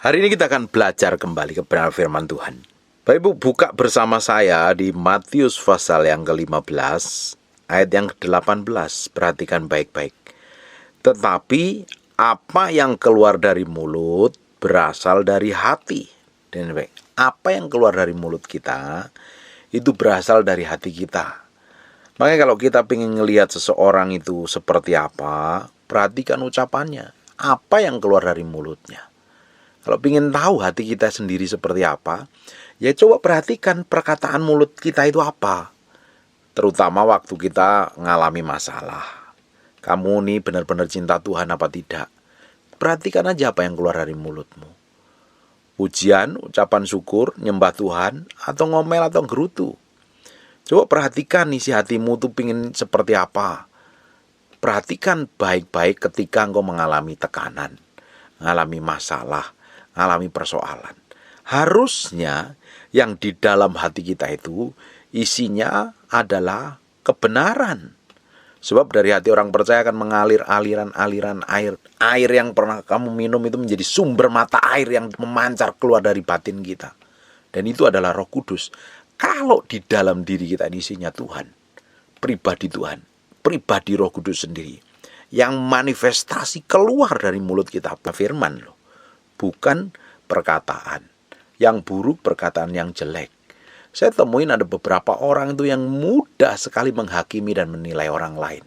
Hari ini kita akan belajar kembali kebenaran firman Tuhan. Bapak Ibu buka bersama saya di Matius pasal yang ke-15 ayat yang ke-18. Perhatikan baik-baik. Tetapi apa yang keluar dari mulut berasal dari hati. Dan baik, apa yang keluar dari mulut kita itu berasal dari hati kita. Makanya kalau kita ingin melihat seseorang itu seperti apa, perhatikan ucapannya. Apa yang keluar dari mulutnya. Kalau ingin tahu hati kita sendiri seperti apa, ya coba perhatikan perkataan mulut kita itu apa. Terutama waktu kita mengalami masalah. Kamu nih benar-benar cinta Tuhan apa tidak? Perhatikan aja apa yang keluar dari mulutmu. Pujian, ucapan syukur, nyembah Tuhan, atau ngomel atau gerutu. Coba perhatikan isi hatimu tuh pingin seperti apa. Perhatikan baik-baik ketika engkau mengalami tekanan, mengalami masalah, mengalami persoalan. Harusnya yang di dalam hati kita itu isinya adalah kebenaran. Sebab dari hati orang percaya akan mengalir aliran-aliran air. Air yang pernah kamu minum itu menjadi sumber mata air yang memancar keluar dari batin kita. Dan itu adalah Roh Kudus. Kalau di dalam diri kita isinya Tuhan, pribadi Tuhan, pribadi Roh Kudus sendiri, yang manifestasi keluar dari mulut kita, firman loh. Bukan perkataan yang buruk, perkataan yang jelek. Saya temuin ada beberapa orang itu yang mudah sekali menghakimi dan menilai orang lain.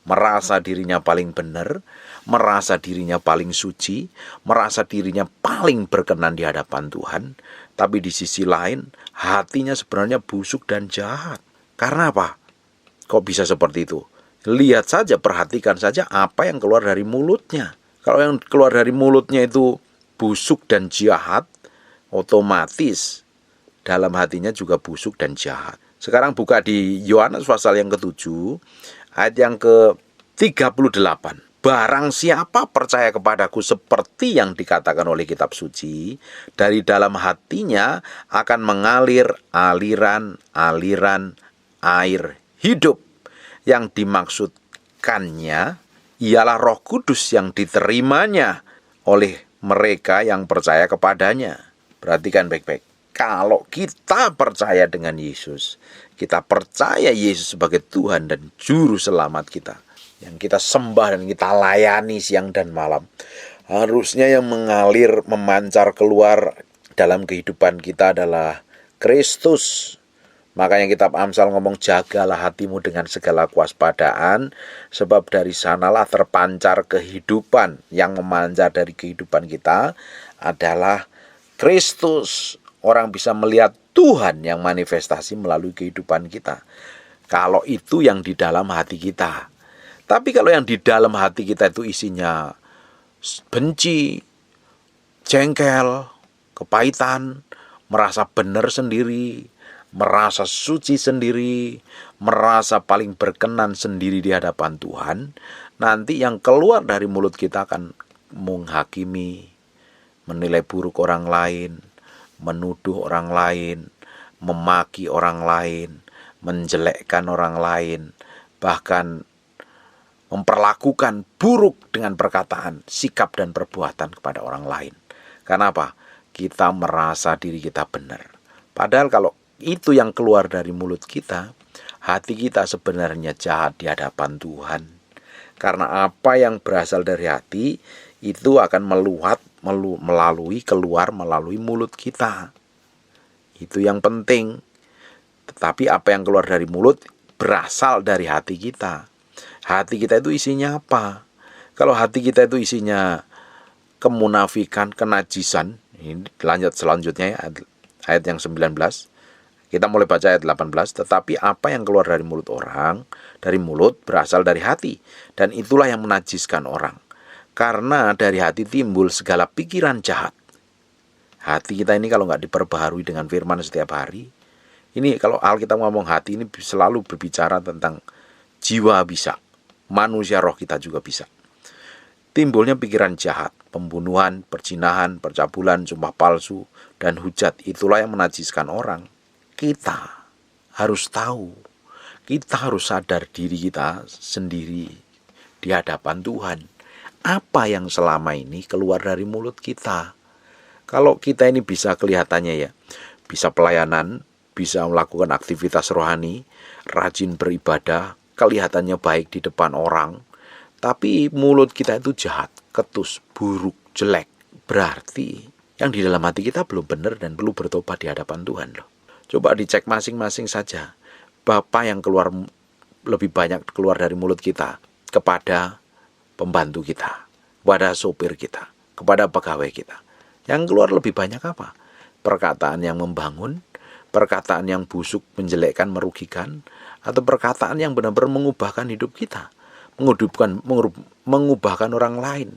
Merasa dirinya paling benar, merasa dirinya paling suci, merasa dirinya paling berkenan di hadapan Tuhan. Tapi di sisi lain, hatinya sebenarnya busuk dan jahat. Karena apa? Kok bisa seperti itu? Lihat saja, perhatikan saja apa yang keluar dari mulutnya. Kalau yang keluar dari mulutnya itu busuk dan jahat, otomatis dalam hatinya juga busuk dan jahat. Sekarang buka di Yohanes pasal yang ke-7 ayat yang ke-38. Barang siapa percaya kepadaku seperti yang dikatakan oleh kitab suci, dari dalam hatinya akan mengalir aliran-aliran air hidup. Yang dimaksudkannya ialah Roh Kudus yang diterimanya oleh mereka yang percaya kepadanya. Perhatikan baik-baik. Kalau kita percaya dengan Yesus, kita percaya Yesus sebagai Tuhan dan Juru Selamat kita, yang kita sembah dan kita layani siang dan malam, harusnya yang mengalir, memancar keluar dalam kehidupan kita adalah Kristus. Makanya kitab Amsal ngomong, jagalah hatimu dengan segala kewaspadaan, sebab dari sanalah terpancar kehidupan. Yang memancar dari kehidupan kita adalah Kristus. Orang bisa melihat Tuhan yang manifestasi melalui kehidupan kita. Kalau itu yang di dalam hati kita. Tapi kalau yang di dalam hati kita itu isinya benci, jengkel, kepahitan, merasa benar sendiri, merasa suci sendiri, merasa paling berkenan sendiri di hadapan Tuhan, nanti yang keluar dari mulut kita akan menghakimi, menilai buruk orang lain, menuduh orang lain, memaki orang lain, menjelekkan orang lain, bahkan memperlakukan buruk dengan perkataan, sikap dan perbuatan kepada orang lain. Karena apa? Kita merasa diri kita benar. Padahal kalau itu yang keluar dari mulut kita, hati kita sebenarnya jahat di hadapan Tuhan. Karena apa yang berasal dari hati itu akan keluar melalui mulut kita. Itu yang penting. Tetapi apa yang keluar dari mulut berasal dari hati kita. Hati kita itu isinya apa? Kalau hati kita itu isinya kemunafikan, kenajisan, ini lanjut selanjutnya ya, ayat yang 19. Kita mulai baca ayat 18. Tetapi apa yang keluar dari mulut orang, dari mulut berasal dari hati, dan itulah yang menajiskan orang. Karena dari hati timbul segala pikiran jahat. Hati kita ini kalau nggak diperbaharui dengan firman setiap hari, ini kalau Alkitab ngomong hati ini selalu berbicara tentang jiwa bisa, manusia roh kita juga bisa. Timbulnya pikiran jahat, pembunuhan, perzinahan, percabulan, sumpah palsu, dan hujat. Itulah yang menajiskan orang. Kita harus tahu, kita harus sadar diri kita sendiri di hadapan Tuhan. Apa yang selama ini keluar dari mulut kita? Kalau kita ini bisa kelihatannya ya, bisa pelayanan, bisa melakukan aktivitas rohani, rajin beribadah, kelihatannya baik di depan orang, tapi mulut kita itu jahat, ketus, buruk, jelek, berarti yang di dalam hati kita belum benar dan perlu bertobat di hadapan Tuhan loh. Coba dicek masing-masing saja. Bapa yang keluar lebih banyak keluar dari mulut kita kepada pembantu kita, kepada sopir kita, kepada pegawai kita. Yang keluar lebih banyak apa? Perkataan yang membangun, perkataan yang busuk, menjelekkan, merugikan, atau perkataan yang benar-benar mengubahkan hidup kita, mengubahkan orang lain,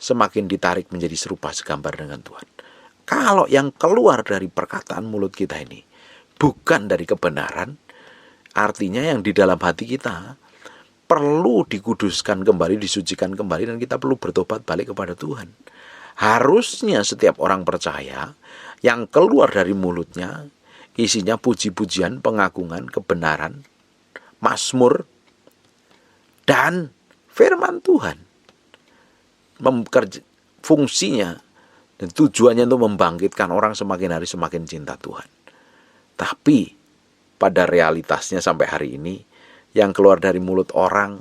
semakin ditarik menjadi serupa segambar dengan Tuhan. Kalau yang keluar dari perkataan mulut kita ini bukan dari kebenaran, artinya yang di dalam hati kita perlu dikuduskan kembali, disucikan kembali, dan kita perlu bertobat balik kepada Tuhan. Harusnya setiap orang percaya yang keluar dari mulutnya isinya puji-pujian, pengagungan, kebenaran, mazmur, dan firman Tuhan. Fungsinya dan tujuannya untuk membangkitkan orang semakin hari semakin cinta Tuhan. Tapi pada realitasnya sampai hari ini, yang keluar dari mulut orang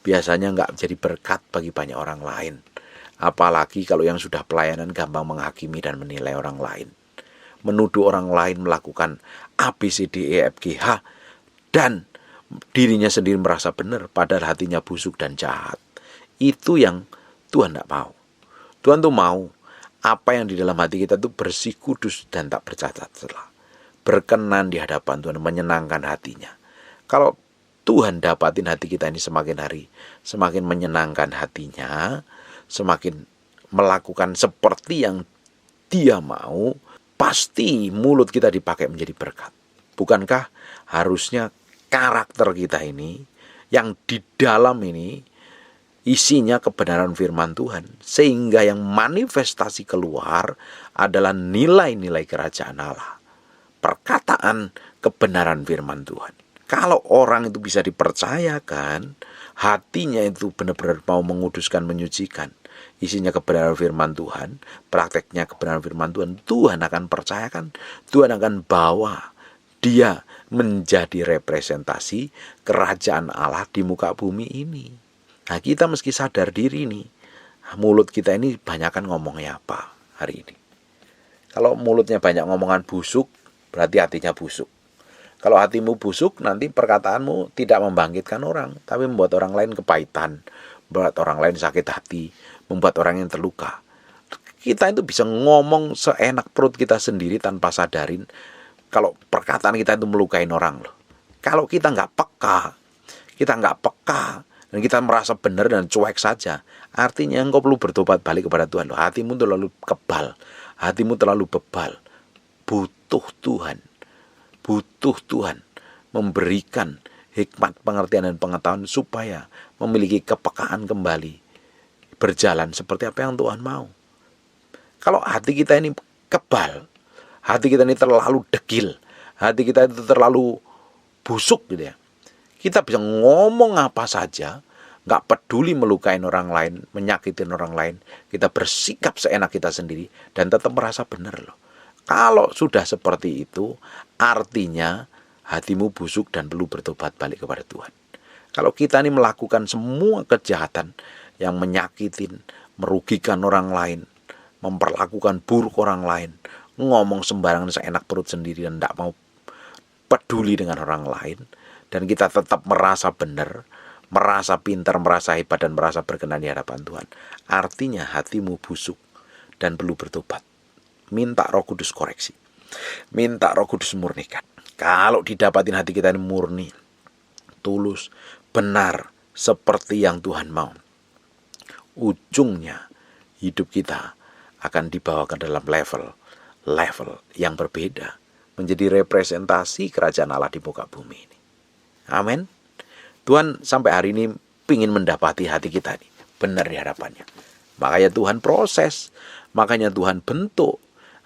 biasanya nggak jadi berkat bagi banyak orang lain. Apalagi kalau yang sudah pelayanan gampang menghakimi dan menilai orang lain. Menuduh orang lain melakukan A, B, C, D, E, F, G, H. Dan dirinya sendiri merasa benar padahal hatinya busuk dan jahat. Itu yang Tuhan tidak mau. Tuhan tuh mau apa yang di dalam hati kita itu bersih, kudus, dan tak bercacat celah. Berkenan di hadapan Tuhan, menyenangkan hatinya. Kalau Tuhan dapatin hati kita ini semakin hari semakin menyenangkan hatinya, semakin melakukan seperti yang Dia mau, pasti mulut kita dipakai menjadi berkat. Bukankah harusnya karakter kita ini yang di dalam ini isinya kebenaran firman Tuhan, sehingga yang manifestasi keluar adalah nilai-nilai kerajaan Allah, perkataan kebenaran firman Tuhan. Kalau orang itu bisa dipercayakan, hatinya itu benar-benar mau menguduskan, menyucikan, isinya kebenaran firman Tuhan, prakteknya kebenaran firman Tuhan, Tuhan akan percayakan, Tuhan akan bawa dia menjadi representasi kerajaan Allah di muka bumi ini. Nah, kita mesti sadar diri nih, mulut kita ini banyakan ngomongnya apa hari ini. Kalau mulutnya banyak ngomongan busuk, berarti hatinya busuk. Kalau hatimu busuk, nanti perkataanmu tidak membangkitkan orang, tapi membuat orang lain kepahitan, membuat orang lain sakit hati, membuat orang yang terluka. Kita itu bisa ngomong seenak perut kita sendiri tanpa sadarin kalau perkataan kita itu melukai orang loh. Kalau kita nggak peka, dan kita merasa benar dan cuek saja, artinya engkau perlu bertobat balik kepada Tuhan loh. Hatimu terlalu kebal, hatimu terlalu bebal. Butuh Tuhan memberikan hikmat, pengertian, dan pengetahuan supaya memiliki kepekaan kembali, berjalan seperti apa yang Tuhan mau. Kalau hati kita ini kebal, hati kita ini terlalu degil, hati kita itu terlalu busuk gitu ya, kita bisa ngomong apa saja, gak peduli melukain orang lain, menyakitin orang lain, kita bersikap seenak kita sendiri dan tetap merasa benar loh. Kalau sudah seperti itu, artinya hatimu busuk dan perlu bertobat balik kepada Tuhan. Kalau kita ini melakukan semua kejahatan yang menyakitin, merugikan orang lain, memperlakukan buruk orang lain, ngomong sembarangan seenak perut sendiri dan tidak mau peduli dengan orang lain, dan kita tetap merasa benar, merasa pintar, merasa hebat, dan merasa berkenan di hadapan Tuhan, artinya hatimu busuk dan perlu bertobat. Minta Roh Kudus koreksi, minta Roh Kudus murnikan. Kalau didapatin hati kita ini murni, tulus, benar, seperti yang Tuhan mau, ujungnya hidup kita akan dibawa ke dalam level yang berbeda, menjadi representasi kerajaan Allah di muka bumi ini. Amin. Tuhan sampai hari ini ingin mendapati hati kita ini benar di hadapannya. Makanya Tuhan proses, makanya Tuhan bentuk.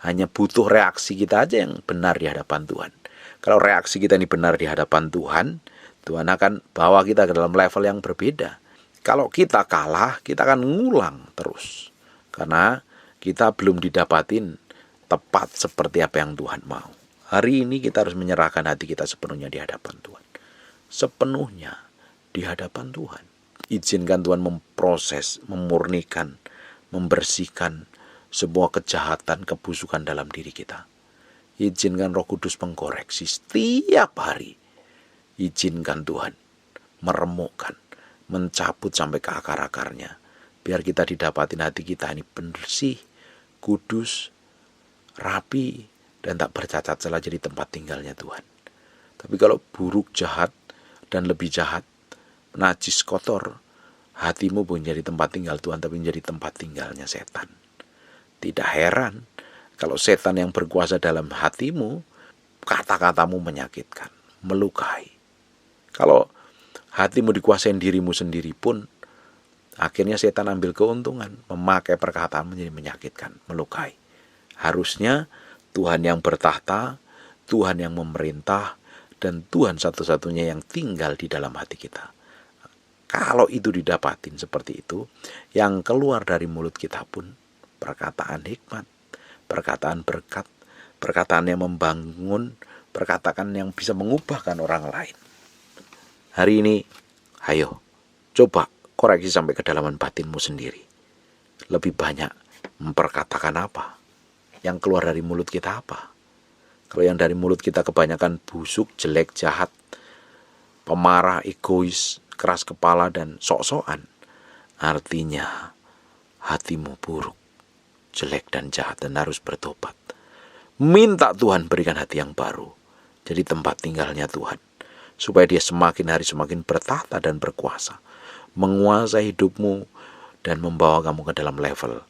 Hanya butuh reaksi kita aja yang benar di hadapan Tuhan. Kalau reaksi kita ini benar di hadapan Tuhan, Tuhan akan bawa kita ke dalam level yang berbeda. Kalau kita kalah, kita akan ngulang terus. Karena kita belum didapatin tepat seperti apa yang Tuhan mau. Hari ini kita harus menyerahkan hati kita sepenuhnya di hadapan Tuhan. Sepenuhnya di hadapan Tuhan. Izinkan Tuhan memproses, memurnikan, membersihkan sebuah kejahatan, kebusukan dalam diri kita. Izinkan Roh Kudus mengkoreksi setiap hari. Izinkan Tuhan meremukkan, mencabut sampai ke akar-akarnya. Biar kita didapatin hati kita ini bersih, kudus, rapi, dan tak bercacat celah jadi tempat tinggalnya Tuhan. Tapi kalau buruk, jahat, dan lebih jahat, najis, kotor, hatimu pun jadi tempat tinggal Tuhan, tapi menjadi tempat tinggalnya setan. Tidak heran kalau setan yang berkuasa dalam hatimu, kata-katamu menyakitkan, melukai. Kalau hatimu dikuasain dirimu sendiri pun, akhirnya setan ambil keuntungan, memakai perkataan menjadi menyakitkan, melukai. Harusnya Tuhan yang bertahta, Tuhan yang memerintah, dan Tuhan satu-satunya yang tinggal di dalam hati kita. Kalau itu didapatin seperti itu, yang keluar dari mulut kita pun perkataan hikmat, perkataan berkat, perkataan yang membangun, perkataan yang bisa mengubahkan orang lain. Hari ini, ayo, coba koreksi sampai kedalaman batinmu sendiri. Lebih banyak memperkatakan apa? Yang keluar dari mulut kita apa? Kalau yang dari mulut kita kebanyakan busuk, jelek, jahat, pemarah, egois, keras kepala, dan sok-sokan, artinya hatimu buruk, jelek, dan jahat, dan harus bertobat. Minta Tuhan berikan hati yang baru, jadi tempat tinggalnya Tuhan, supaya dia semakin hari semakin bertahta dan berkuasa, menguasai hidupmu, dan membawa kamu ke dalam level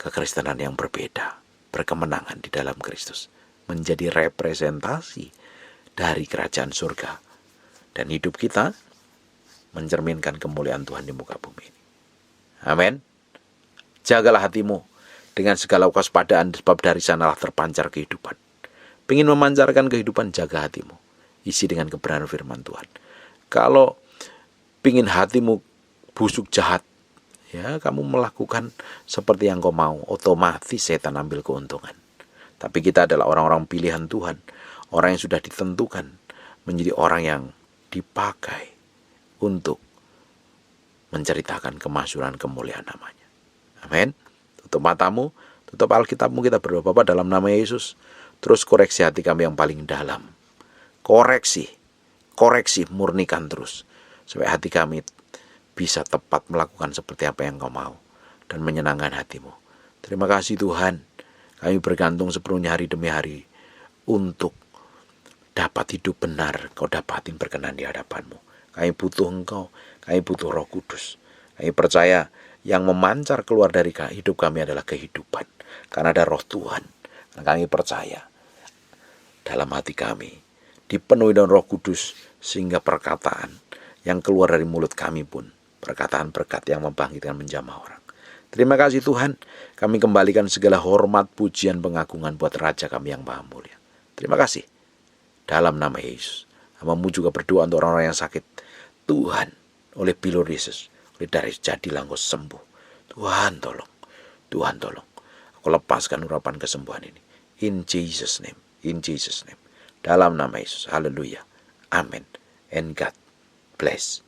kekristenan yang berbeda, berkemenangan di dalam Kristus, menjadi representasi dari kerajaan surga, dan hidup kita mencerminkan kemuliaan Tuhan di muka bumi ini. Amin. Jagalah hatimu dengan segala kewaspadaan, sebab dari sanalah terpancar kehidupan. Pengen memancarkan kehidupan, jaga hatimu, isi dengan kebenaran firman Tuhan. Kalau pengen hatimu busuk, jahat, ya kamu melakukan seperti yang kau mau, otomatis setan ambil keuntungan. Tapi kita adalah orang-orang pilihan Tuhan, orang yang sudah ditentukan menjadi orang yang dipakai untuk menceritakan kemasyhuran kemuliaan namanya. Amin. Tutup matamu, tutup Alkitabmu, kita berdoa. Bapa, dalam nama Yesus, terus koreksi hati kami yang paling dalam. Koreksi, murnikan terus, supaya hati kami bisa tepat melakukan seperti apa yang Kau mau dan menyenangkan hatimu. Terima kasih Tuhan, kami bergantung sepenuhnya hari demi hari untuk dapat hidup benar, Kau dapatin berkenan di hadapan-Mu. Kami butuh Engkau, kami butuh Roh Kudus. Kami percaya yang memancar keluar dari hidup kami adalah kehidupan, karena ada Roh Tuhan. Dan kami percaya dalam hati kami dipenuhi dengan Roh Kudus, sehingga perkataan yang keluar dari mulut kami pun perkataan berkat yang membangkitkan, menjamah orang. Terima kasih Tuhan, kami kembalikan segala hormat, pujian, pengagungan buat Raja kami yang Maha Mulia. Terima kasih. Dalam nama Yesus, Hamba-Mu juga berdoa untuk orang-orang yang sakit. Tuhan, oleh bilur Yesus, oleh darah jadilah Engkau sembuh. Tuhan tolong, Tuhan tolong. Aku lepaskan urapan kesembuhan ini. In Jesus name, in Jesus name. Dalam nama Yesus, haleluya. Amin. And God bless.